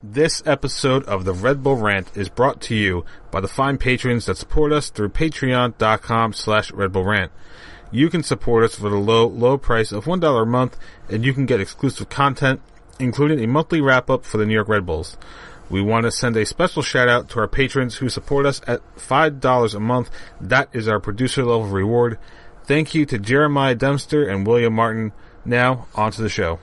This episode of the Red Bull Rant is brought to you by the fine patrons that support us through patreon.com/Red Bull Rant. You can support us for the low price of $1 a month, and you can get exclusive content, including a monthly wrap-up for the New York Red Bulls. We want to send a special shout-out to our patrons who support us at $5 a month. That is our producer-level reward. Thank you to Jeremiah Dempster and William Martin. Now, on to the show.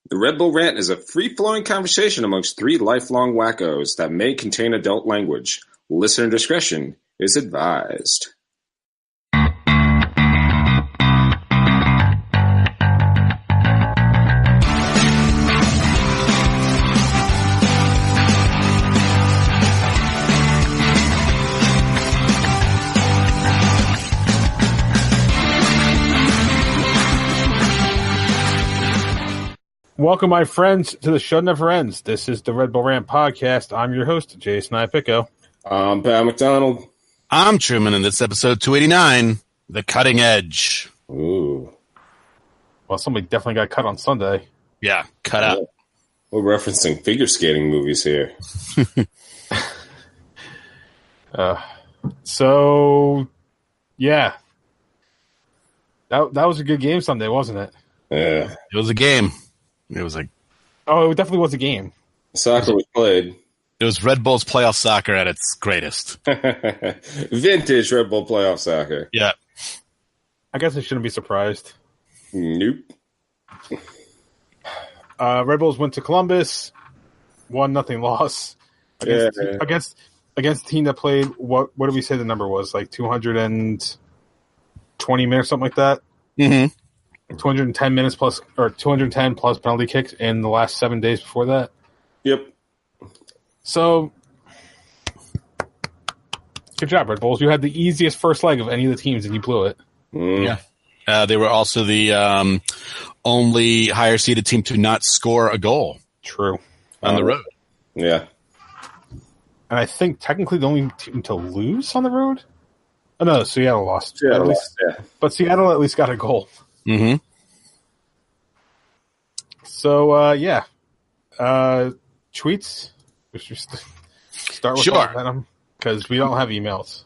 The Red Bull Rant is a free-flowing conversation amongst three lifelong wackos that may contain adult language. Listener discretion is advised. Welcome, my friends, to the show never ends. This is the Red Bull Rant podcast. I'm your host, Jason Ipico. I'm Pat McDonald. I'm Truman, and this is episode 289, The Cutting Edge. Ooh. Well, somebody definitely got cut on Sunday. Yeah, cut out. We're referencing figure skating movies here. Yeah. That was a good game Sunday, wasn't it? Yeah. It was a game. It was it definitely was a game. Soccer was played. It was Red Bull's playoff soccer at its greatest. Vintage Red Bull playoff soccer. Yeah. I guess I shouldn't be surprised. Nope. Red Bulls went to Columbus, 1-0 loss against a team that played. What did we say the number was? Like 220 minutes, something like that. Mm-hmm. 210 minutes plus, or 210 plus penalty kicks in the last 7 days before that. Yep. So, good job, Red Bulls. You had the easiest first leg of any of the teams, and you blew it. Yeah. They were also the only higher seeded team to not score a goal. True. On the road. Yeah. And I think technically the only team to lose on the road? Oh, no, Seattle lost. Yeah. But Seattle at least got a goal. Mm-hmm. So, tweets? We should start with them because we don't have emails.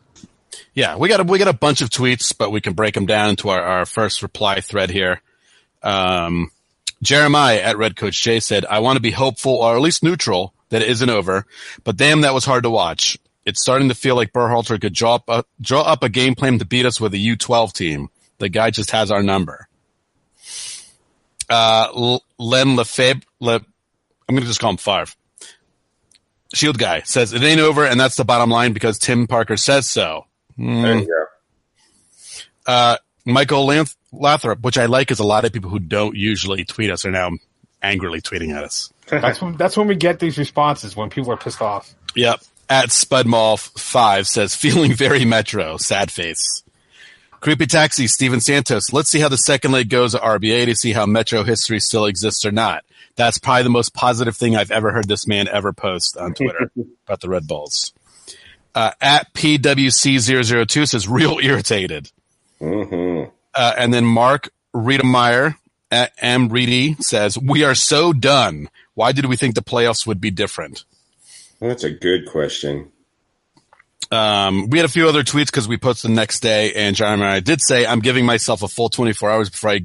Yeah, we got a bunch of tweets, but we can break them down into our first reply thread here. Jeremiah at Red Coach J said, I want to be hopeful or at least neutral that it isn't over, but damn, that was hard to watch. It's starting to feel like Berhalter could draw up a game plan to beat us with a U12 team. The guy just has our number. Len Lefebvre, I'm going to just call him Favre. Shield guy says, it ain't over, and that's the bottom line because Tim Parker says so. There you go. Michael Lathrop, which I like, is a lot of people who don't usually tweet us are now angrily tweeting at us. That's when we get these responses, when people are pissed off. Yep. At Spudmall5 says, feeling very Metro, sad face. Creepy Taxi, Steven Santos. Let's see how the second leg goes at RBA to see how Metro history still exists or not. That's probably the most positive thing I've ever heard this man ever post on Twitter about the Red Bulls. At PWC002 says, real irritated. Mm-hmm. And then Mark Riedemeyer at MReedy says, we are so done. Why did we think the playoffs would be different? Well, that's a good question. We had a few other tweets because we posted the next day, and John and I did say I'm giving myself a full 24 hours before I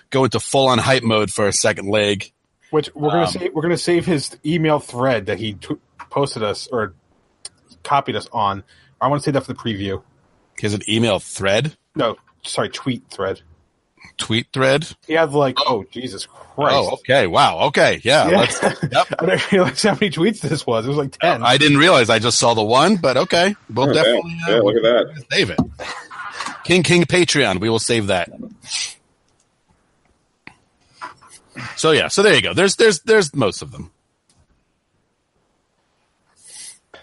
go into full-on hype mode for a second leg. Which we're gonna save his email thread that he posted us or copied us on. I want to say that for the preview. Is it email thread? No, sorry, tweet thread. Tweet thread? He had Jesus Christ. Oh, okay. Wow. Okay. Yeah. Yep. I didn't realize how many tweets this was. It was like 10. I didn't realize. I just saw the one, but okay. We'll definitely look at that. Save it. King Patreon. We will save that. So yeah. So there you go. There's most of them.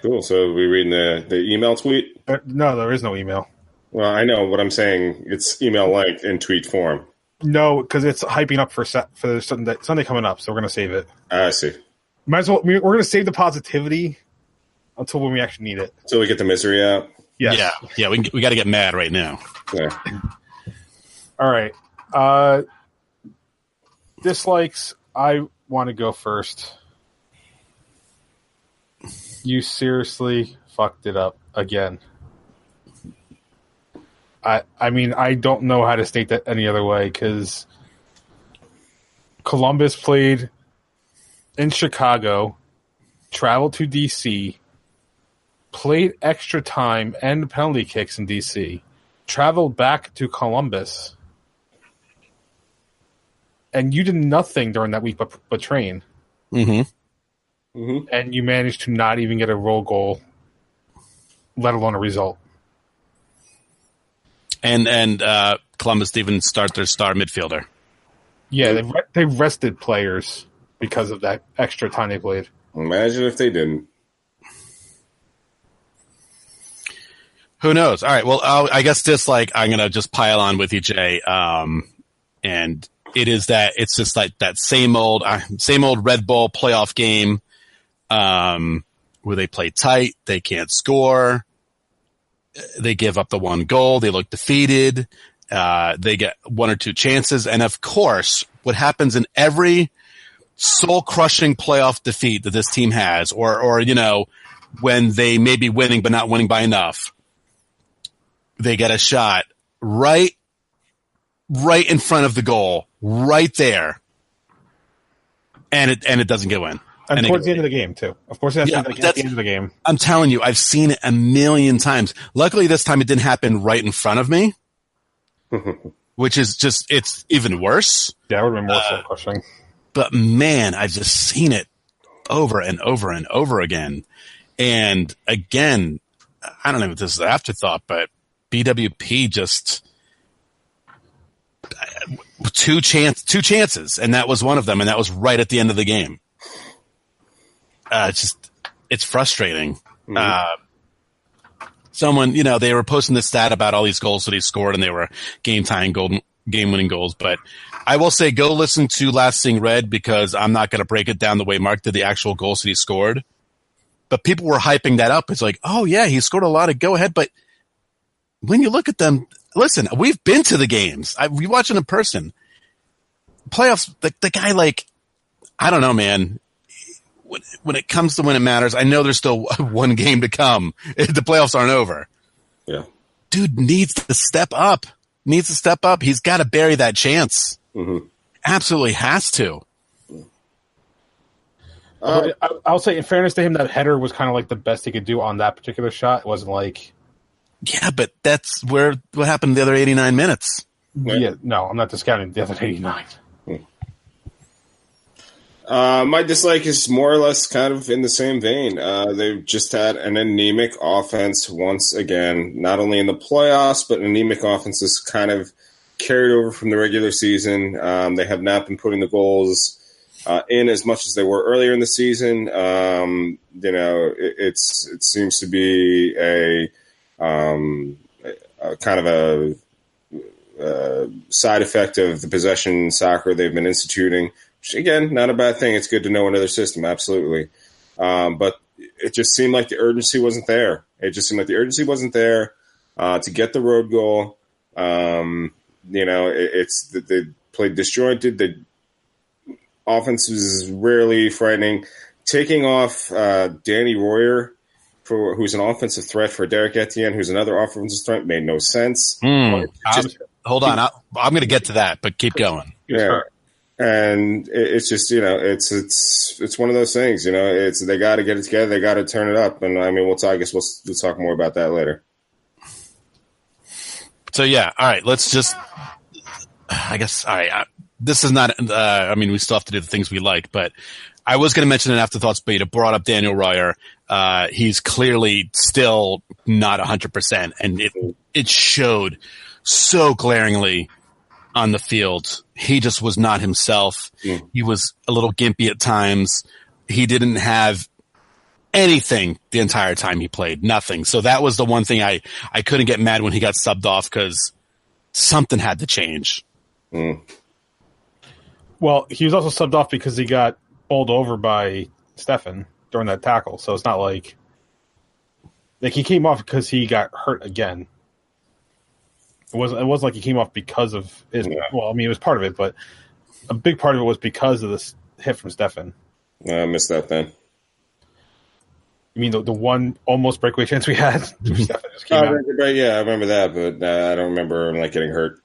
Cool. So we reading the email tweet? No, there is no email. Well, I know what I'm saying. It's email length in tweet form. No, because it's hyping up for Sunday coming up, so we're going to save it. I see. Might as well. We're going to save the positivity until when we actually need it. Until we get the misery out. Yes. Yeah. We got to get mad right now. Yeah. All right. Dislikes. I want to go first. You seriously fucked it up again. I mean, I don't know how to state that any other way, because Columbus played in Chicago, traveled to D.C., played extra time and penalty kicks in D.C., traveled back to Columbus, and you did nothing during that week but train. Mm-hmm. Mm-hmm. And you managed to not even get a roll goal, let alone a result. And Columbus didn't even start their star midfielder. Yeah, they rested players because of that extra time they played. Imagine if they didn't. Who knows? All right. Well, I guess I'm going to just pile on with you, Jay. And it is that it's just like that same old Red Bull playoff game, where they play tight. They can't score. They give up the one goal. They look defeated. They get one or two chances. And of course, what happens in every soul-crushing playoff defeat that this team has, or when they may be winning but not winning by enough, they get a shot right in front of the goal, right there, and it doesn't get in. And towards the end of the game, too. Of course, that's at the end of the game. I'm telling you, I've seen it a million times. Luckily, this time it didn't happen right in front of me, which is just, it's even worse. Yeah, it would have been more soul-crushing. But, man, I've just seen it over and over and over again. And, again, I don't know if this is an afterthought, but BWP just two chances, and that was one of them, and that was right at the end of the game. It's frustrating. Mm-hmm. Someone, they were posting this stat about all these goals that he scored, and they were game-winning goals. But I will say, go listen to Last Sing Red, because I'm not going to break it down the way Mark did the actual goals that he scored. But people were hyping that up. It's like, oh yeah, he scored a lot of go-ahead. But when you look at them, listen, we've been to the games. We watch it in person. Playoffs, the guy, I don't know, man. When it comes to when it matters, I know there's still one game to come. The playoffs aren't over. Yeah. Dude needs to step up. He's got to bury that chance. Mm-hmm. Absolutely has to. I'll say, in fairness to him, that header was kind of like the best he could do on that particular shot. It wasn't like... Yeah, but that's what happened the other 89 minutes. Yeah, no, I'm not discounting the other 89. My dislike is more or less kind of in the same vein. They've just had an anemic offense once again, not only in the playoffs, but an anemic offense is kind of carried over from the regular season. They have not been putting the goals in as much as they were earlier in the season. It seems to be a kind of a side effect of the possession soccer they've been instituting. Which, again, not a bad thing. It's good to know another system, absolutely. But it just seemed like the urgency wasn't there. To get the road goal. They played disjointed. The offense was rarely frightening. Taking off Danny Royer, who's an offensive threat, for Derek Etienne, who's another offensive threat, made no sense. Hold on. I'm going to get to that, but keep going. Yeah. And it's just, it's one of those things, they got to get it together. They got to turn it up. And I mean, we'll talk more about that later. So yeah. All right. Let's just, I guess, all right. This is not, we still have to do the things we like, but I was going to mention an afterthoughts, but you brought up Daniel Royer. He's clearly still not 100%. And it showed so glaringly on the field. He just was not himself. Mm. He was a little gimpy at times. He didn't have anything the entire time he played. Nothing. So that was the one thing I couldn't get mad when he got subbed off, because something had to change. Mm. Well, he was also subbed off because he got bowled over by Stefan during that tackle. So it's not like he came off because he got hurt again. It wasn't like he came off because of his. Yeah. Well, I mean, it was part of it, but a big part of it was because of this hit from Stefan. I missed that then. You mean the one almost breakaway chance we had? Stefan just came out. Right, yeah, I remember that, but I don't remember him like getting hurt.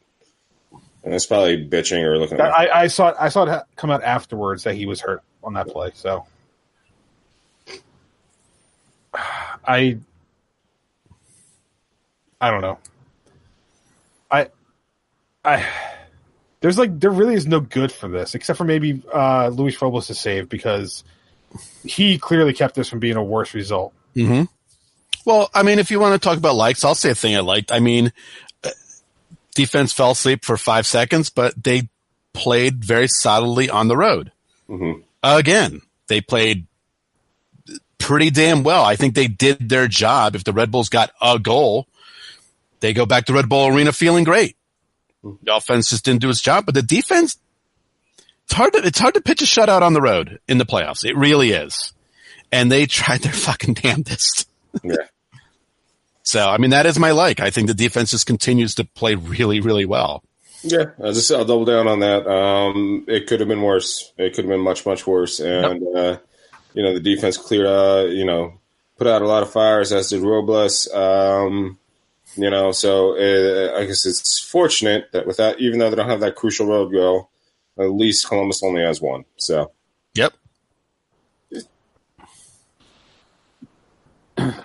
And it's probably bitching or looking. I saw it come out afterwards that he was hurt on that play. So I don't know. There really is no good for this, except for maybe Luis Robles' save, because he clearly kept this from being a worse result. Mm-hmm. Well, I mean, if you want to talk about likes, I'll say a thing I liked. I mean, defense fell asleep for 5 seconds, but they played very solidly on the road. Mm-hmm. Again, they played pretty damn well. I think they did their job. If the Red Bulls got a goal, they go back to Red Bull Arena feeling great. The offense just didn't do its job, but the defense, it's hard to pitch a shutout on the road in the playoffs. It really is. And they tried their fucking damnedest. Yeah. So, I mean, that is my like. I think the defense just continues to play really, really well. Yeah, I'll double down on that. It could have been worse. It could have been much, much worse. And, the defense cleared put out a lot of fires, as did Robles. So I guess it's fortunate that even though they don't have that crucial road goal, at least Columbus only has one. So, yep.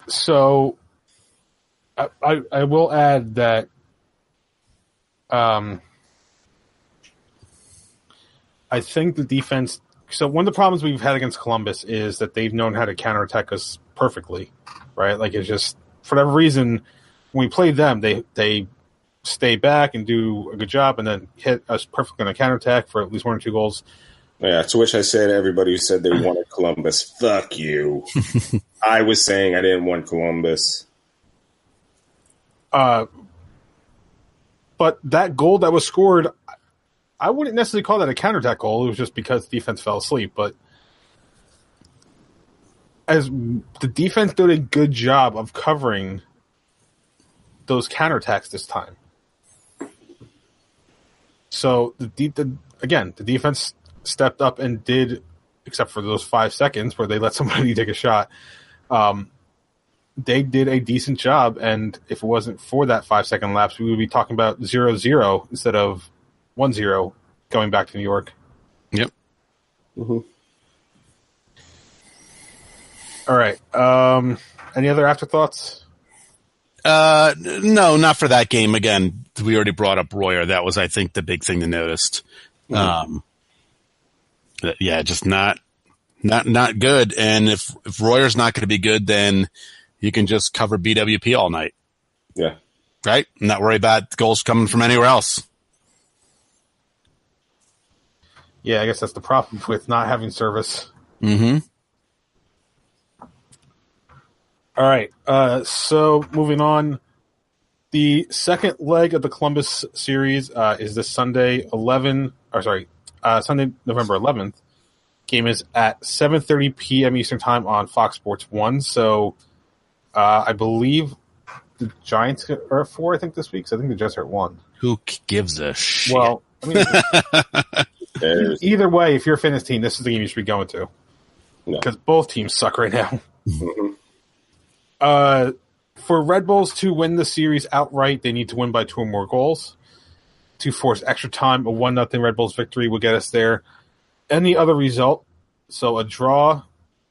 So, I will add that I think the defense. So one of the problems we've had against Columbus is that they've known how to counterattack us perfectly, right? Like, it's just for whatever reason, when we play them, they stay back and do a good job, and then hit us perfectly on a counterattack for at least 1 or 2 goals. Yeah, to which I say to everybody who said they wanted Columbus, fuck you. I was saying I didn't want Columbus. But that goal that was scored, I wouldn't necessarily call that a counterattack goal. It was just because the defense fell asleep. But as the defense did a good job of covering those counterattacks this time. So the defense stepped up and did, except for those 5 seconds where they let somebody take a shot. They did a decent job, and if it wasn't for that 5-second lapse, we would be talking about 0-0 instead of 1-0 going back to New York. Yep. Mm-hmm. All right. Any other afterthoughts? No, not for that game. Again, we already brought up Royer. That was, I think, the big thing they noticed. Mm-hmm. Just not good. And if Royer's not going to be good, then you can just cover BWP all night. Yeah. Right? Not worry about goals coming from anywhere else. Yeah, I guess that's the problem with not having service. Mm-hmm. All right. So moving on, the second leg of the Columbus series is this Sunday, November 11th. Game is at 7:30 p.m. Eastern Time on Fox Sports 1. So I believe the Giants are at 4, I think, this week. So I think the Jets are at 1. Who gives a shit? Well, I mean, either way, if you're a fitness team, this is the game you should be going to. Because both teams suck right now. Mm-hmm. For Red Bulls to win the series outright, they need to win by 2 or more goals. To force extra time, a 1-0 Red Bulls victory will get us there. Any other result, so a draw,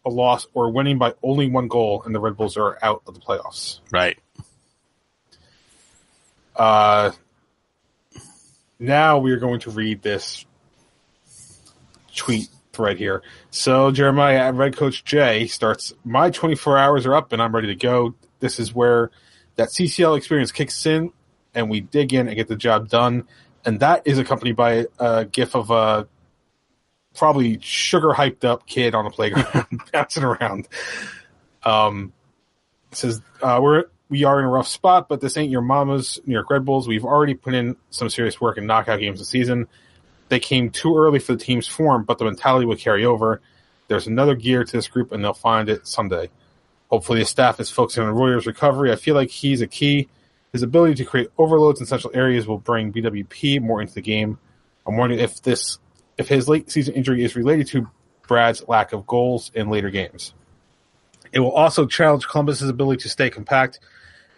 a loss, or winning by only 1 goal, and the Red Bulls are out of the playoffs. Right. Now we are going to read this tweet thread here. So Jeremiah at Red Coach J starts, my 24 hours are up and I'm ready to go. This is where that CCL experience kicks in and we dig in and get the job done. And that is accompanied by a gif of a probably sugar hyped up kid on a playground bouncing around. It says, we are in a rough spot, but this ain't your mama's New York Red Bulls. We've already put in some serious work in knockout games this season. They came too early for the team's form, but the mentality will carry over. There's another gear to this group, and they'll find it someday. Hopefully the staff is focusing on Royer's recovery. I feel like he's a key. His ability to create overloads in central areas will bring BWP more into the game. I'm wondering if his late season injury is related to Brad's lack of goals in later games. It will also challenge Columbus's ability to stay compact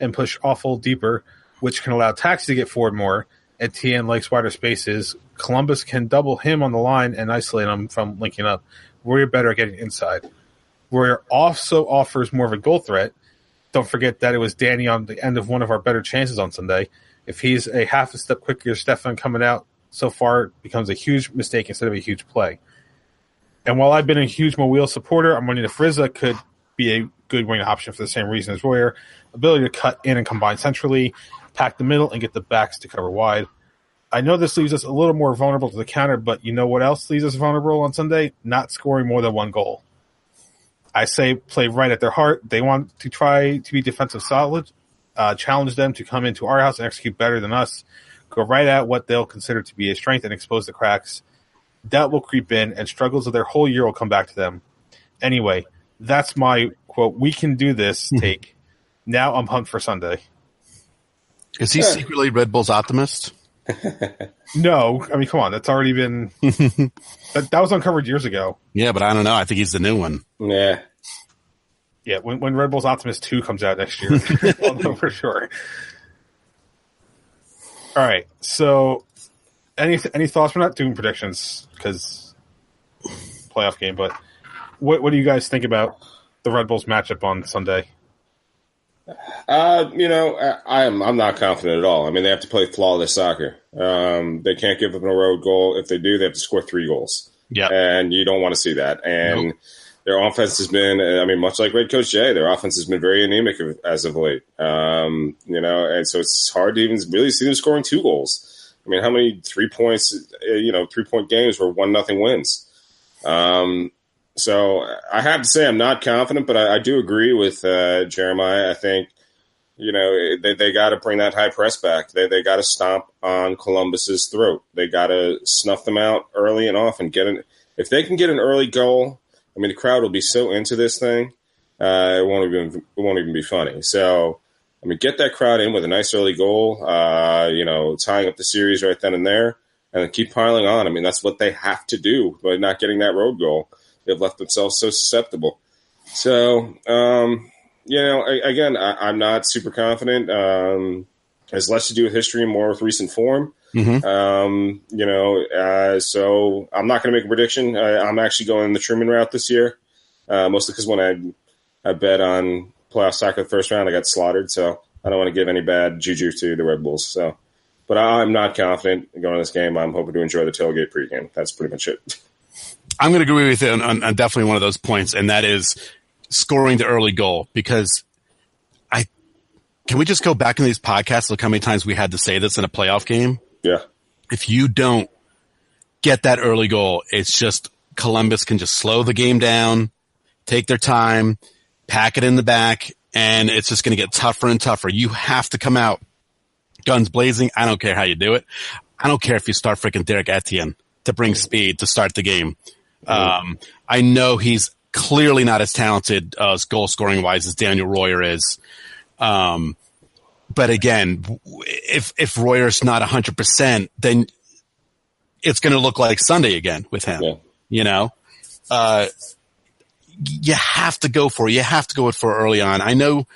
and push awful deeper, which can allow Taxi to get forward more. And TN likes wider spaces. Columbus can double him on the line and isolate him from linking up. Warrior better at getting inside. Warrior also offers more of a goal threat. Don't forget that it was Danny on the end of one of our better chances on Sunday. If he's a half a step quicker, Stefan coming out so far becomes a huge mistake instead of a huge play. And while I've been a huge Mowiel supporter, I'm wondering if Rizza could be a good wing option for the same reason as Royer. Ability to cut in and combine centrally, pack the middle, and get the backs to cover wide. I know this leaves us a little more vulnerable to the counter, but you know what else leaves us vulnerable on Sunday? Not scoring more than one goal. I say play right at their heart. They want to try to be defensive solid, challenge them to come into our house and execute better than us, go right at what they'll consider to be a strength and expose the cracks. Doubt will creep in, and struggles of their whole year will come back to them. Anyway, that's my, quote, we can do this take. Now I'm pumped for Sunday. Is he secretly Red Bull's optimist? No. I mean, come on. That's already been – that was uncovered years ago. Yeah, but I don't know. I think he's the new one. Yeah. Yeah, when Red Bull's Optimist 2 comes out next year, I'll know for sure. All right, so any thoughts? We're not doing predictions because playoff game, but what do you guys think about the Red Bulls matchup on Sunday? I'm not confident at all. I mean, they have to play flawless soccer. They can't give up a road goal. If they do, they have to score 3 goals. Yeah, and you don't want to see that. And nope. Their offense has been, I mean, much like Red Coach Jay, their offense has been very anemic as of late. And so it's hard to even really see them scoring 2 goals. I mean, how many 3 points, 3-point games were 1-0 wins? So I have to say I'm not confident, but I do agree with Jeremiah. I think, they got to bring that high press back. They got to stomp on Columbus's throat. They got to snuff them out early and often. If they can get an early goal, I mean, the crowd will be so into this thing, it won't even be funny. So, I mean, get that crowd in with a nice early goal, tying up the series right then and there, and then keep piling on. I mean, that's what they have to do by not getting that road goal. They've left themselves so susceptible. So, again, I'm not super confident. It has less to do with history and more with recent form. Mm-hmm. So I'm not going to make a prediction. I'm actually going the Truman route this year, mostly because when I bet on playoff soccer the first round, I got slaughtered. So I don't want to give any bad juju to the Red Bulls. So, but I'm not confident going to this game. I'm hoping to enjoy the tailgate pregame. That's pretty much it. I'm going to agree with you on definitely one of those points, and that is scoring the early goal. Because can we just go back in these podcasts? Look how many times we had to say this in a playoff game. Yeah. If you don't get that early goal, it's just Columbus can just slow the game down, take their time, pack it in the back, and it's just going to get tougher and tougher. You have to come out guns blazing. I don't care how you do it. I don't care if you start freaking Derek Etienne to bring speed to start the game. I know he's clearly not as talented goal scoring wise as Daniel Royer is. But again, if Royer's not 100%, then it's going to look like Sunday again with him. Yeah. You have to go for it. You have to go for it early on. I know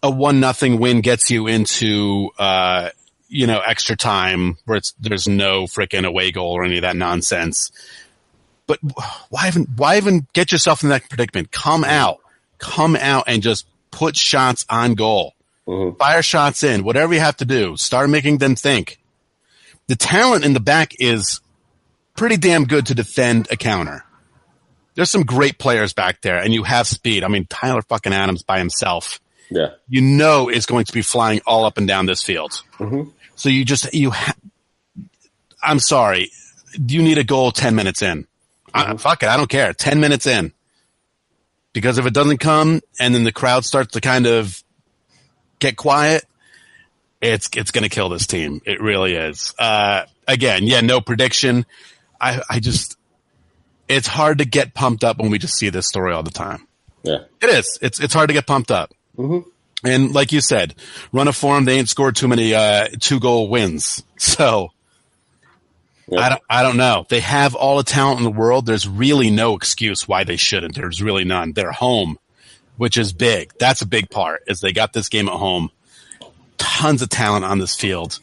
a 1-0 win gets you into extra time where there's no freaking away goal or any of that nonsense. But why even get yourself in that predicament? Come out and just put shots on goal. Mm-hmm. Fire shots in, whatever you have to do. Start making them think. The talent in the back is pretty damn good to defend a counter. There's some great players back there, and you have speed. I mean, Tyler fucking Adams by himself, is going to be flying all up and down this field. Mm-hmm. So I'm sorry. Do you need a goal 10 minutes in? Fuck it, I don't care. 10 minutes in. Because if it doesn't come and then the crowd starts to kind of get quiet, it's going to kill this team. It really is. Again, no prediction. It's hard to get pumped up when we just see this story all the time. Yeah, it is. It's hard to get pumped up. Mm-hmm. And like you said, run a form. They ain't scored too many 2-goal wins. So I don't know. They have all the talent in the world. There's really no excuse why they shouldn't. There's really none. They're home. which is big. That's a big part, is they got this game at home. Tons of talent on this field,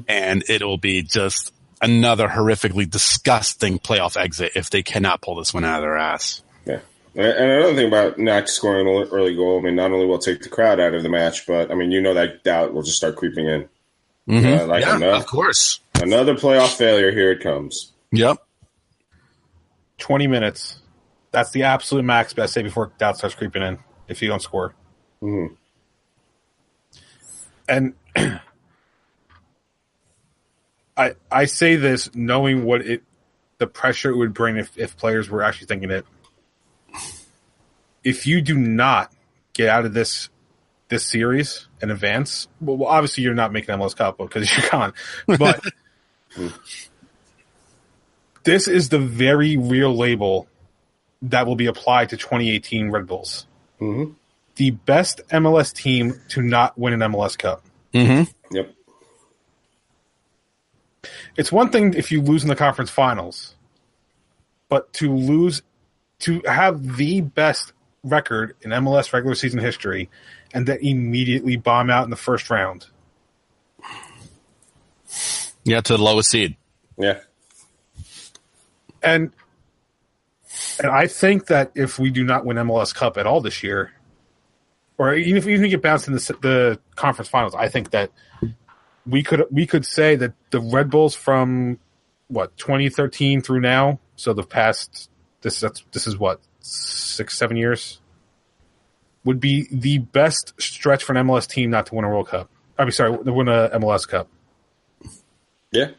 and it will be just another horrifically disgusting playoff exit if they cannot pull this one out of their ass. Yeah. And another thing about not scoring an early goal, I mean, not only will it take the crowd out of the match, but, I mean, that doubt will just start creeping in. Of course. Another playoff failure, here it comes. Yep. 20 minutes. That's the absolute max, best say, before doubt starts creeping in if you don't score. Mm-hmm. And I say this knowing the pressure it would bring if players were actually thinking it. If you do not get out of this series and advance, well, obviously you're not making MLS Cup because you're gone. But this is the very real label that will be applied to 2018 Red Bulls. Mm-hmm. The best MLS team to not win an MLS Cup. Mm-hmm. Yep. It's one thing if you lose in the conference finals, but to have the best record in MLS regular season history and then immediately bomb out in the first round. Yeah, to the lowest seed. Yeah. And I think that if we do not win MLS Cup at all this year, or even if we get bounced in the conference finals, I think that we could say that the Red Bulls from 2013 through now, so the past this is what 6-7 years, would be the best stretch for an MLS team not to win a World Cup. To win a MLS Cup. Yeah.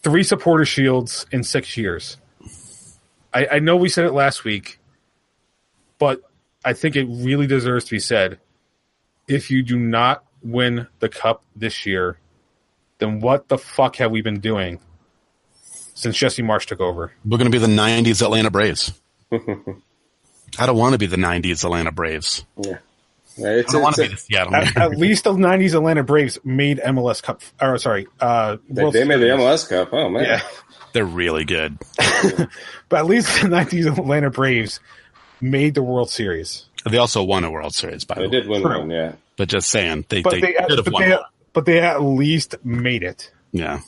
3 supporter shields in 6 years. I know we said it last week, but I think it really deserves to be said. If you do not win the Cup this year, then what the fuck have we been doing since Jesse Marsch took over? We're going to be the 90s Atlanta Braves. I don't want to be the 90s Atlanta Braves. Yeah. I don't want to be the Seattle Mariners. At least the 90s Atlanta Braves made MLS Cup. They made the MLS Cup. Oh, man. Yeah. They're really good. But at least the 90s Atlanta Braves made the World Series. They also won a World Series, by the way. They did win one, yeah. But just saying, they could have won one. But they at least made it. Yeah.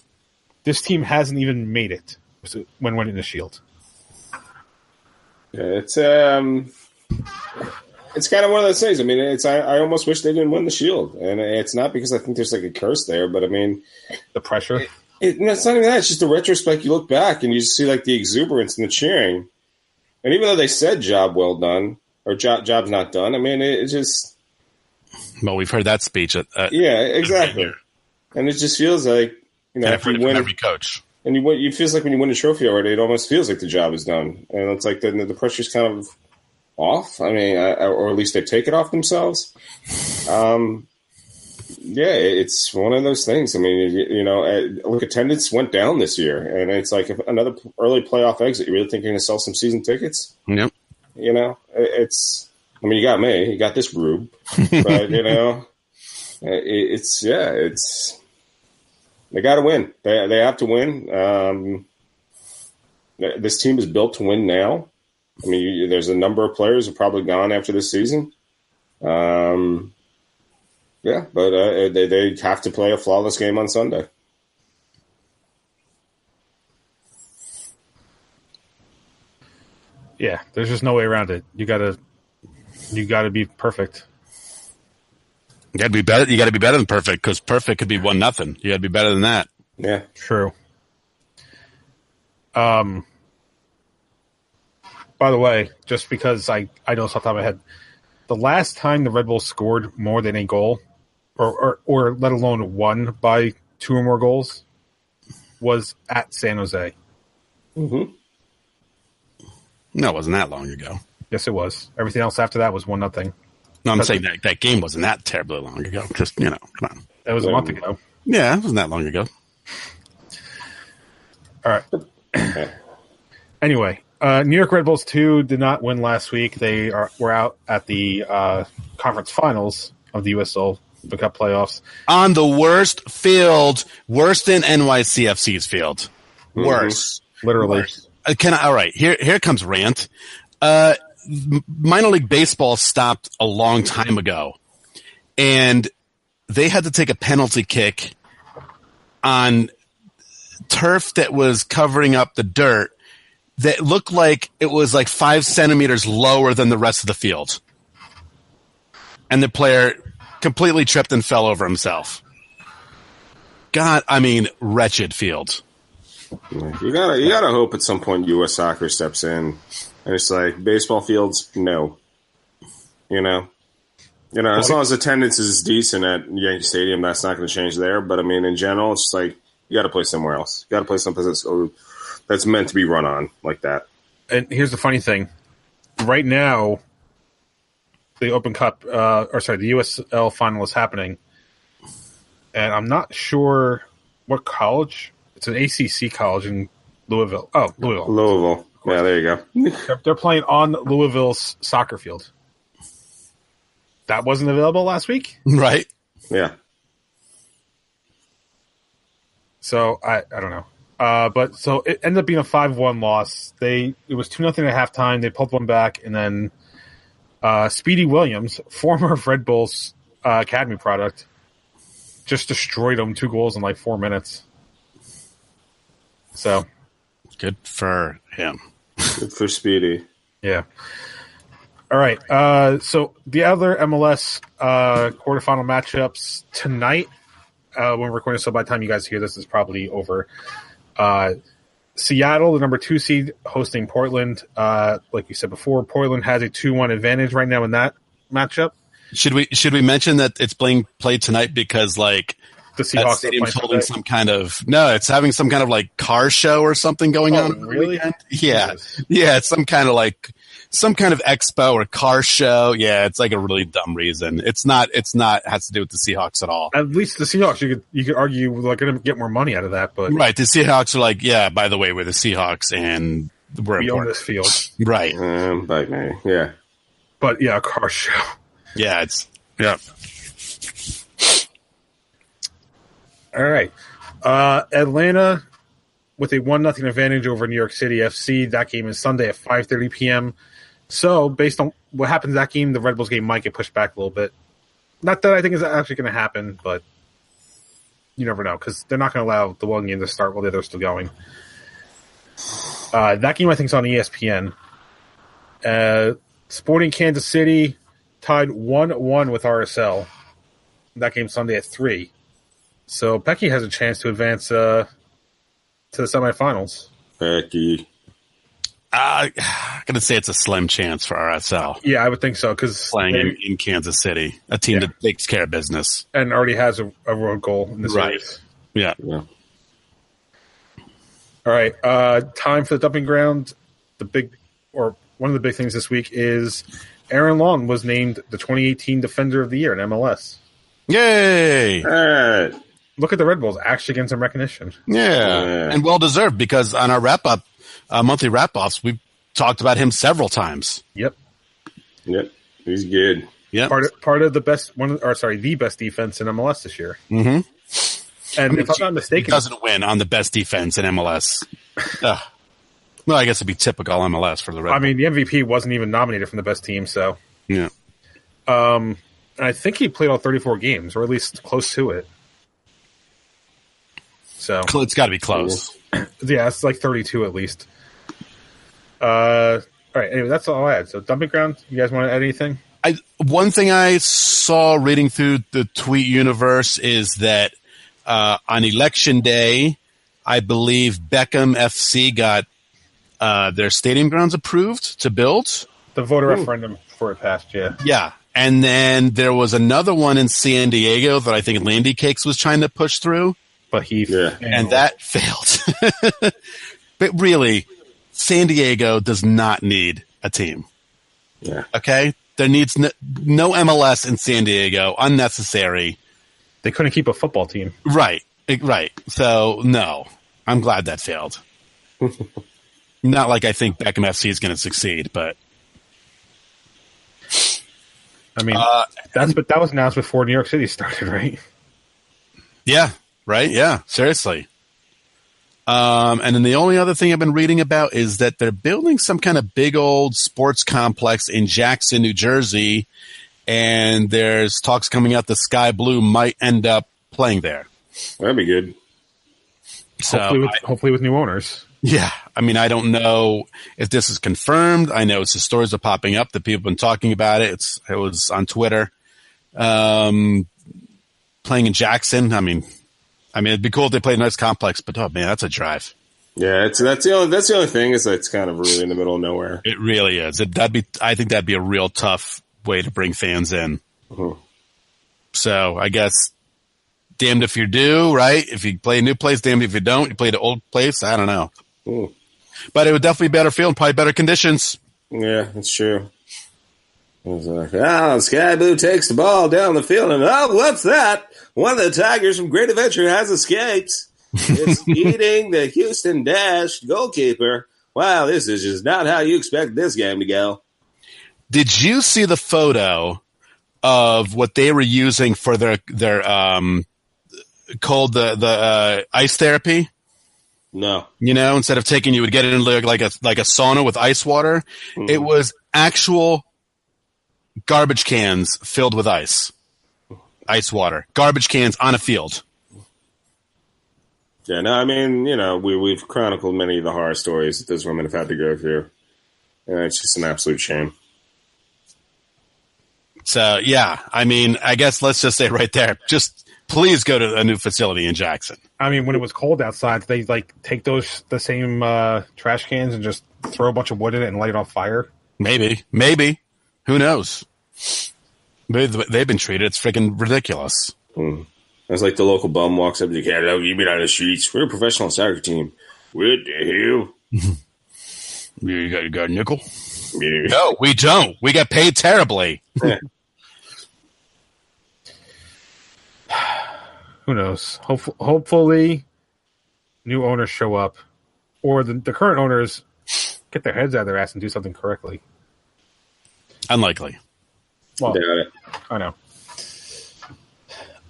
This team hasn't even made it when winning the Shield. Yeah, it's kind of one of those things. I mean, I almost wish they didn't win the Shield, and it's not because I think there's like a curse there, but I mean, the pressure. It's not even that. It's just the retrospect. You look back and you just see like the exuberance and the cheering, and even though they said "job well done" or "job's not done," I mean, it just. Well, we've heard that speech. Yeah, exactly, and it just feels like if you win every coach. And it feels like when you win a trophy already, it almost feels like the job is done. And it's like the pressure's kind of off. I mean, or at least they take it off themselves. Yeah, it's one of those things. I mean, look, attendance went down this year. And it's like if another early playoff exit, you really think you're going to sell some season tickets? Yep. You got me. You got this rube. But, it's... They got to win. They have to win. This team is built to win now. I mean, there's a number of players who are probably gone after this season. But they have to play a flawless game on Sunday. Yeah, there's just no way around it. You gotta be perfect. You got to be better. You got to be better than perfect because perfect could be 1-0. You got to be better than that. Yeah, true. By the way, just because I know off the top of my head, the last time the Red Bulls scored more than a goal, or let alone won by 2 or more goals, was at San Jose. Mm-hmm. No, it wasn't that long ago. Yes, it was. Everything else after that was 1-0. No, I'm saying that game wasn't that terribly long ago. Just, come on. That was a month ago. Yeah, it wasn't that long ago. All right. Anyway, New York Red Bulls 2 did not win last week. They were out at the conference finals of the USL Cup playoffs. On the worst field, worse than NYCFC's field. Worse. Literally. Worse. All right, here comes rant. minor league baseball stopped a long time ago, and they had to take a penalty kick on turf that was covering up the dirt that looked like it was like 5 centimeters lower than the rest of the field. And the player completely tripped and fell over himself. God, I mean, wretched field. You gotta hope at some point U.S. Soccer steps in and it's like baseball fields, no. You know, as long as attendance is decent at Yankee Stadium, that's not going to change there. But I mean, in general, it's just like you got to play somewhere else. You got to play something that's meant to be run on like that. And here's the funny thing: right now, the Open Cup, the USL final is happening, and I'm not sure what college. It's an ACC college in Louisville. Oh, Louisville. Louisville. Yeah, there you go. They're playing on Louisville's soccer field. That wasn't available last week? Right. Yeah. So, I don't know. But so it ended up being a 5-1 loss. It was 2-0 at halftime. They pulled one back, and then Speedy Williams, former of Red Bull's academy product, just destroyed them 2 goals in like 4 minutes. So good for him. Good for Speedy. Yeah. All right. So the other MLS quarterfinal matchups tonight, when we're recording, so by the time you guys hear this, it's probably over. Seattle, the number 2 seed, hosting Portland. Like you said before, Portland has a 2-1 advantage right now in that matchup. Should we mention that it's being played tonight because like the Seahawks stadium's holding some kind of it's having some kind of like car show or something going on. Really? Yeah, yeah. It's some kind of expo or car show. Yeah, it's like a really dumb reason. It's not has to do with the Seahawks at all. At least the Seahawks, you could argue they're going to get more money out of that, but right. The Seahawks are like, yeah. By the way, we're the Seahawks and we own this field, right? Bite me, yeah. But yeah, a car show. Yeah, yeah. All right. Atlanta with a 1-0 advantage over New York City FC. That game is Sunday at 5:30 p.m. So, based on what happens in that game, the Red Bulls game might get pushed back a little bit. Not that I think it's actually going to happen, but you never know because they're not going to allow the one game to start while the other's still going. That game, I think, is on ESPN. Sporting Kansas City tied 1-1 with RSL. That game Sunday at 3. So Becky has a chance to advance to the semifinals. Becky. I'm going to say it's a slim chance for RSL. Yeah, I would think so. Because playing in Kansas City, a team that takes care of business. And already has a road goal in this race. Yeah. Yeah. All right. Time for the dumping ground. One of the big things this week is Aaron Long was named the 2018 Defender of the Year in MLS. Yay! All right. Look at the Red Bulls actually getting some recognition. Yeah. And well deserved because on our wrap-up, monthly wrap-offs, we've talked about him several times. Yep. He's good. Yeah. Part of the best the best defense in MLS this year. Mm-hmm. And if I'm not mistaken, he doesn't win on the best defense in MLS. Well, I guess it'd be typical MLS for the Red Bull. I mean, the MVP wasn't even nominated from the best team, so yeah. And I think he played all 34 games, or at least close to it. So it's got to be close. Yeah, it's like 32 at least. All right. Anyway, that's all I had. So dumping ground. You guys want to add anything? One thing I saw reading through the tweet universe is that on election day, I believe Beckham FC got their stadium grounds approved to build. The voter referendum for it passed. Yeah. Yeah. And then there was another one in San Diego that I think Landy Cakes was trying to push through. But and that failed. But really, San Diego does not need a team. Yeah. Okay? There needs no MLS in San Diego. Unnecessary. They couldn't keep a football team. Right. So, no. I'm glad that failed. Not like I think Beckham FC is going to succeed, but... I mean, that was announced before New York City started, right? Yeah. Right? Yeah. Seriously. And then the only other thing I've been reading about is that they're building some kind of big old sports complex in Jackson, New Jersey, and there's talks coming out the Sky Blue might end up playing there. That'd be good. So Hopefully with new owners. Yeah. I mean, I don't know if this is confirmed. I know it's the stories are popping up that people have been talking about it. It was on Twitter. Playing in Jackson. I mean, it'd be cool if they played a nice complex, but oh man, that's a drive. Yeah, that's the only thing is that it's kind of really in the middle of nowhere. It really is. I think that'd be a real tough way to bring fans in. Uh-huh. So I guess damned if you do, right? If you play a new place, damned if you don't. You play the old place. I don't know. Ooh. But it would definitely be better field and probably better conditions. Yeah, that's true. It was like, Sky Blue takes the ball down the field, and what's that? One of the Tigers from Great Adventure has escaped. It's eating the Houston Dash goalkeeper. Wow, this is just not how you expect this game to go. Did you see the photo of what they were using for their called the ice therapy? No. You know, instead of taking, you would get it in like a sauna with ice water. Mm. It was actual garbage cans filled with ice water, garbage cans on a field. Yeah, no, I mean, you know, we've chronicled many of the horror stories that those women have had to go through, and it's just an absolute shame. So, yeah, I mean, I guess let's just say right there, just please go to a new facility in Jackson. I mean, when it was cold outside, they take the same trash cans and just throw a bunch of wood in it and light it on fire. Maybe. Who knows? They've been treated. It's freaking ridiculous. It's like the local bum walks up to the cat. Oh, you've been on the streets. We're a professional soccer team. What the hell? You got a nickel? Yeah. No, we don't. We get paid terribly. Yeah. Who knows? Hopefully, new owners show up, or the current owners get their heads out of their ass and do something correctly. Unlikely. Well, Doubt it. I know.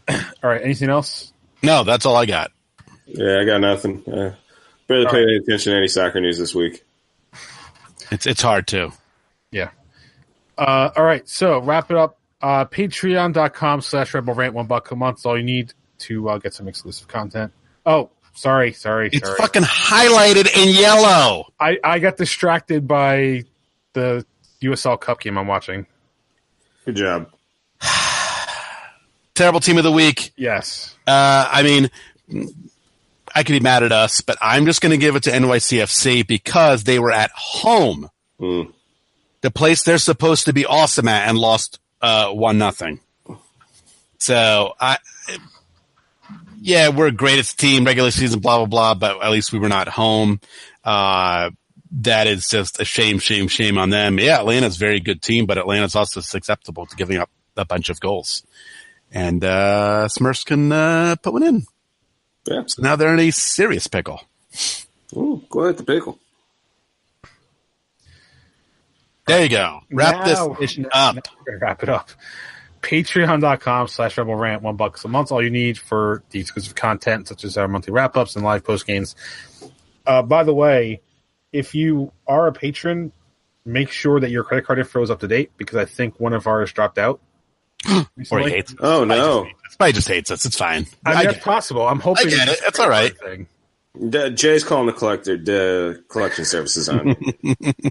All right. Anything else? No, that's all I got. Yeah, I got nothing. Barely paid any attention to any soccer news this week. It's hard to. Yeah. All right. So wrap it up. Patreon.com/Red Bull Rant, $1 a month is all you need to get some exclusive content. Oh, sorry. It's fucking highlighted in yellow. I got distracted by the USL Cup game I'm watching. Good job. Terrible team of the week. Yes. I mean, I could be mad at us, but I'm just going to give it to NYCFC because they were at home. The place they're supposed to be awesome at and lost 1-0. So, we're a greatest team, regular season, blah, blah, blah, but at least we were not home. That is just a shame on them. Yeah, Atlanta's a very good team, but Atlanta's also susceptible to giving up a bunch of goals. And Smurfs can put one in. Yeah. So now they're in a serious pickle. Ooh, go ahead, the pickle. There you go. Wrap this up. We're going to wrap it up. Patreon.com/Red Bull Rant, $1 a month. All you need for the exclusive content, such as our monthly wrap-ups and live post games. By the way, if you are a patron, make sure that your credit card info is up to date because I think one of ours dropped out. Or he hates us. Oh, no. Probably just hates us. It's fine. I mean, that's possible. I'm hoping. I get it. That's all right. Jay's calling the collection services on.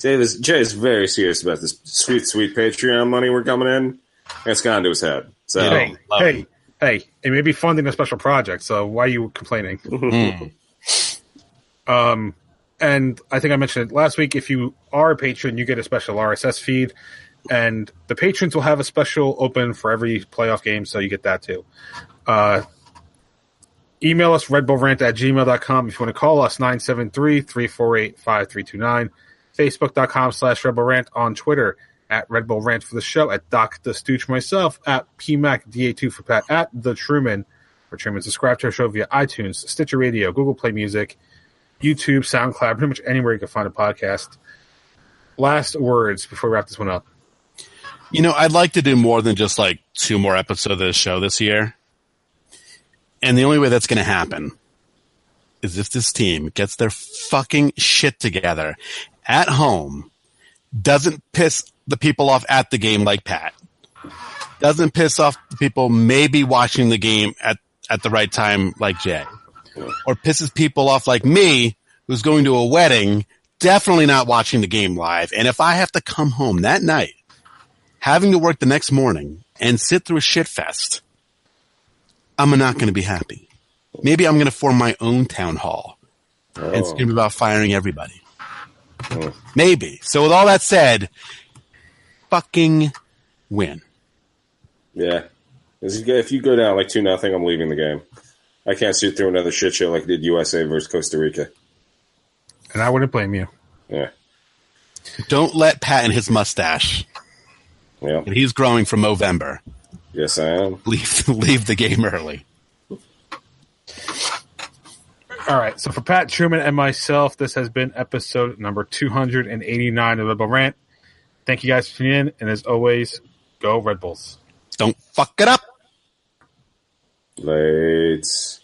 Jay's very serious about this sweet Patreon money we're coming in. It's gone to his head. So hey, it may be funding a special project. So why are you complaining? And I think I mentioned it last week. If you are a patron, you get a special RSS feed, and the patrons will have a special open for every playoff game. So you get that too. Email us, redbullrant@gmail.com. If you want to call us, 973-348-5329. Facebook.com/RedbullRant. On Twitter, @RedbullRant for the show, @Doc the Stooge myself, @PMacDA2 for Pat, @The Truman for Truman. Subscribe to our show via iTunes, Stitcher Radio, Google Play Music, YouTube, SoundCloud, pretty much anywhere you can find a podcast. Last words before we wrap this one up. You know, I'd like to do more than just like 2 more episodes of this show this year. And the only way that's going to happen is if this team gets their fucking shit together at home, doesn't piss the people off at the game like Pat, doesn't piss off the people maybe watching the game at the right time like Jay, or pisses people off like me who's going to a wedding, definitely not watching the game live. And if I have to come home that night, having to work the next morning and sit through a shit fest, I'm not going to be happy. Maybe I'm going to form my own town hall and scream about firing everybody. Maybe. So with all that said, fucking win. Yeah. If you go down like 2-0, I'm leaving the game. I can't sit through another shit show like did USA versus Costa Rica. And I wouldn't blame you. Yeah. Don't let Pat and his mustache. Yeah. And he's growing from Movember. Yes, I am. Leave the game early. All right. So for Pat Truman and myself, this has been episode number 289 of the Red Bull Rant. Thank you guys for tuning in. And as always, go Red Bulls. Don't fuck it up. Late.